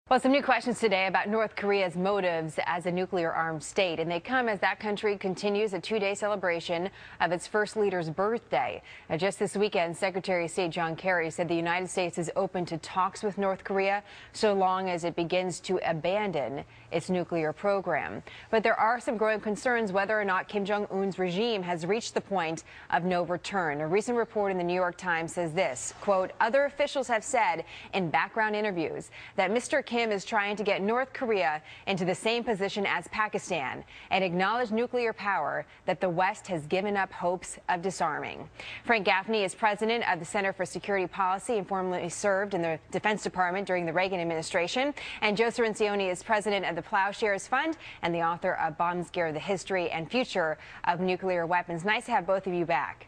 Well, some new questions today about North Korea's motives as a nuclear-armed state, and they come as that country continues a two-day celebration of its first leader's birthday. Now, just this weekend, Secretary of State John Kerry said the United States is open to talks with North Korea so long as it begins to abandon its nuclear program. But there are some growing concerns whether or not Kim Jong-un's regime has reached the point of no return. A recent report in the New York Times says this, quote, other officials have said in background interviews that Mr. Kim is trying to get North Korea into the same position as Pakistan and acknowledge nuclear power that the West has given up hopes of disarming. Frank Gaffney is president of the Center for Security Policy and formerly served in the Defense Department during the Reagan administration. And Joe Cirincione is president of the Plowshares Fund and the author of Bomb Scare: The History and Future of Nuclear Weapons. Nice to have both of you back.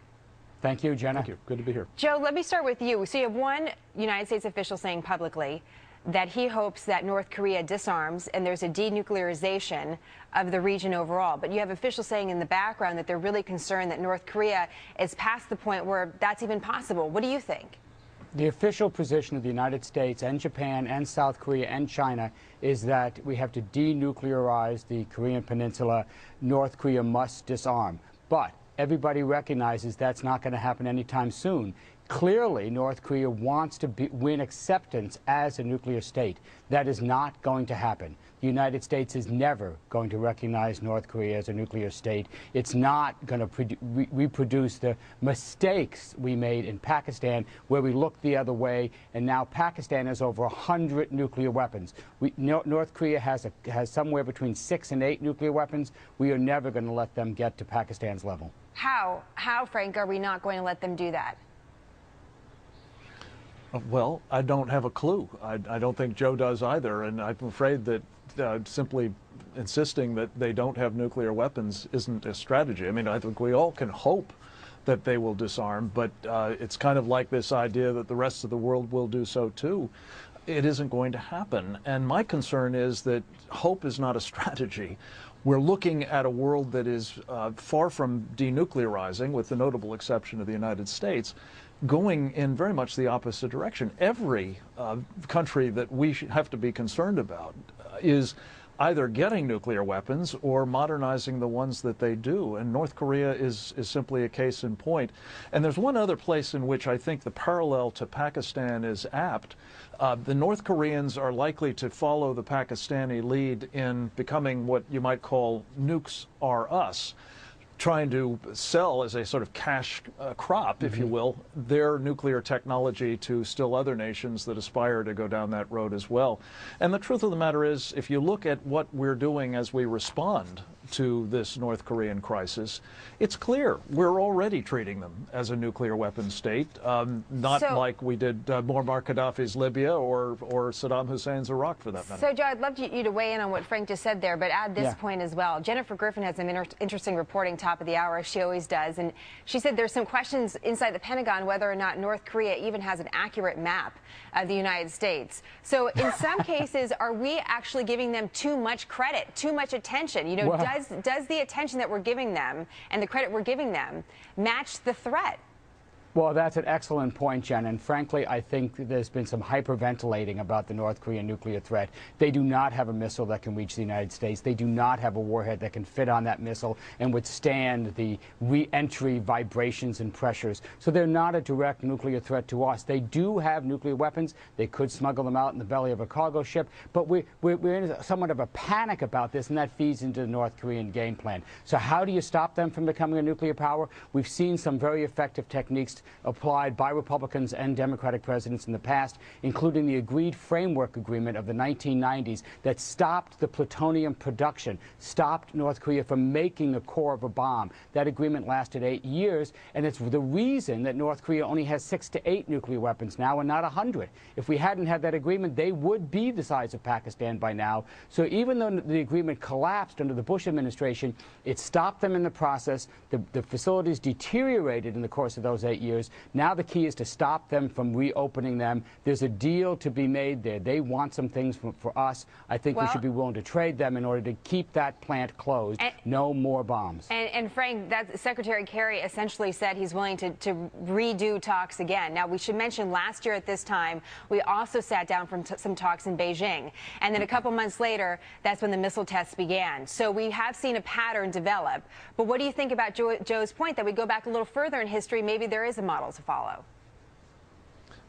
Thank you, Jenna. Thank you. Good to be here. Joe, let me start with you. So you have one United States official saying publicly that he hopes that North Korea disarms and there's a denuclearization of the region overall. But you have officials saying in the background that they're really concerned that North Korea is past the point where that's even possible. What do you think? The official position of the United States and Japan and South Korea and China is that we have to denuclearize the Korean Peninsula. North Korea must disarm. But everybody recognizes that's not going to happen anytime soon. Clearly, North Korea wants to win acceptance as a nuclear state. That is not going to happen. The United States is never going to recognize North Korea as a nuclear state. It's not going to reproduce the mistakes we made in Pakistan, where we looked the other way, and now Pakistan has over 100 nuclear weapons. North Korea has somewhere between 6 and 8 nuclear weapons. We are never going to let them get to Pakistan's level. How, Frank, are we not going to let them do that? Well, I don't have a clue. I don't think Joe does either, and I'm afraid that simply insisting that they don't have nuclear weapons isn't a strategy. I mean, I think we all can hope that they will disarm, but it's kind of like this idea that the rest of the world will do so too. It isn't going to happen, and my concern is that hope is not a strategy. We're looking at a world that is far from denuclearizing, with the notable exception of the United States, going in very much the opposite direction. Every country that we have to be concerned about is either getting nuclear weapons or modernizing the ones that they do. And North Korea is simply a case in point. And there's one other place in which I think the parallel to Pakistan is apt. The North Koreans are likely to follow the Pakistani lead in becoming what you might call nukes are us, trying to sell as a sort of cash crop, if you will, their nuclear technology to still other nations that aspire to go down that road as well. And the truth of the matter is, if you look at what we're doing as we respond to this North Korean crisis, it's clear we're already treating them as a nuclear weapon state, not like we did Muammar Gaddafi's Libya or Saddam Hussein's Iraq, for that matter. So, Joe, I'd love you to weigh in on what Frank just said there, but add this point as well. Jennifer Griffin has some interesting reporting top of the hour, as she always does, and she said there's some questions inside the Pentagon whether or not North Korea even has an accurate map of the United States. So in some cases, are we actually giving them too much credit, too much attention? You know, does the attention that we're giving them and the credit we're giving them match the threat? Well, that's an excellent point, Jen, and frankly, I think there's been some hyperventilating about the North Korean nuclear threat. They do not have a missile that can reach the United States. They do not have a warhead that can fit on that missile and withstand the re-entry vibrations and pressures. So they're not a direct nuclear threat to us. They do have nuclear weapons. They could smuggle them out in the belly of a cargo ship, but we're in somewhat of a panic about this, and that feeds into the North Korean game plan. So how do you stop them from becoming a nuclear power? We've seen some very effective techniques applied by Republicans and Democratic presidents in the past, including the agreed framework agreement of the 1990s that stopped the plutonium production, stopped North Korea from making a core of a bomb. That agreement lasted 8 years, and it's the reason that North Korea only has 6 to 8 nuclear weapons now and not 100. If we hadn't had that agreement, they would be the size of Pakistan by now. So even though the agreement collapsed under the Bush administration, it stopped them in the process. The facilities deteriorated in the course of those 8 years. years. Now the key is to stop them from reopening them. There's a deal to be made there. They want some things for us. I think we should be willing to trade them in order to keep that plant closed. No more bombs. And Frank, Secretary Kerry essentially said he's willing to redo talks again. Now, we should mention last year at this time, we also sat down from some talks in Beijing. And then a couple months later, that's when the missile tests began. So we have seen a pattern develop. But what do you think about Joe's point that we go back a little further in history, maybe there is a model to follow?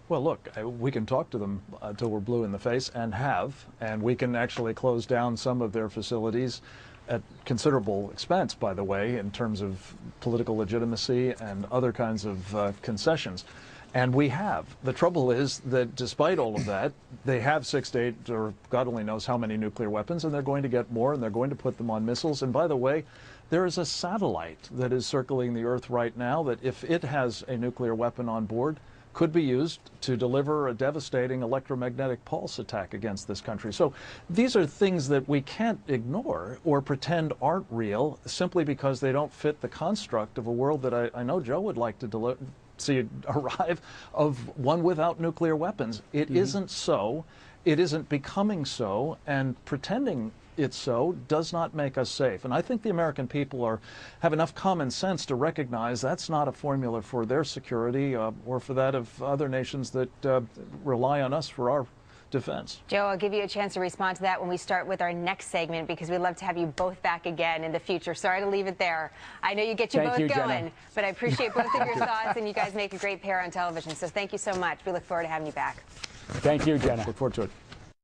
Well, look, we can talk to them till we're blue in the face, and we can actually close down some of their facilities at considerable expense, by the way, in terms of political legitimacy and other kinds of concessions. And we have. The trouble is that despite all of that, they have 6 to 8, or God only knows how many nuclear weapons, and they're going to get more, and they're going to put them on missiles. And by the way, there is a satellite that is circling the Earth right now that, if it has a nuclear weapon on board, could be used to deliver a devastating electromagnetic pulse attack against this country. So these are things that we can't ignore or pretend aren't real simply because they don't fit the construct of a world that I know Joe would like to see arrive, of one without nuclear weapons. It isn't so. It isn't becoming so. And pretending it's so does not make us safe. And I think the American people have enough common sense to recognize that's not a formula for their security or for that of other nations that rely on us for our defense. Joe, I'll give you a chance to respond to that when we start with our next segment, because we'd love to have you both back again in the future. Sorry to leave it there. I know you get you both going, Jenna. But I appreciate both of your thoughts, and you guys make a great pair on television. So thank you so much. We look forward to having you back. Thank you, Jenna. Look forward to it.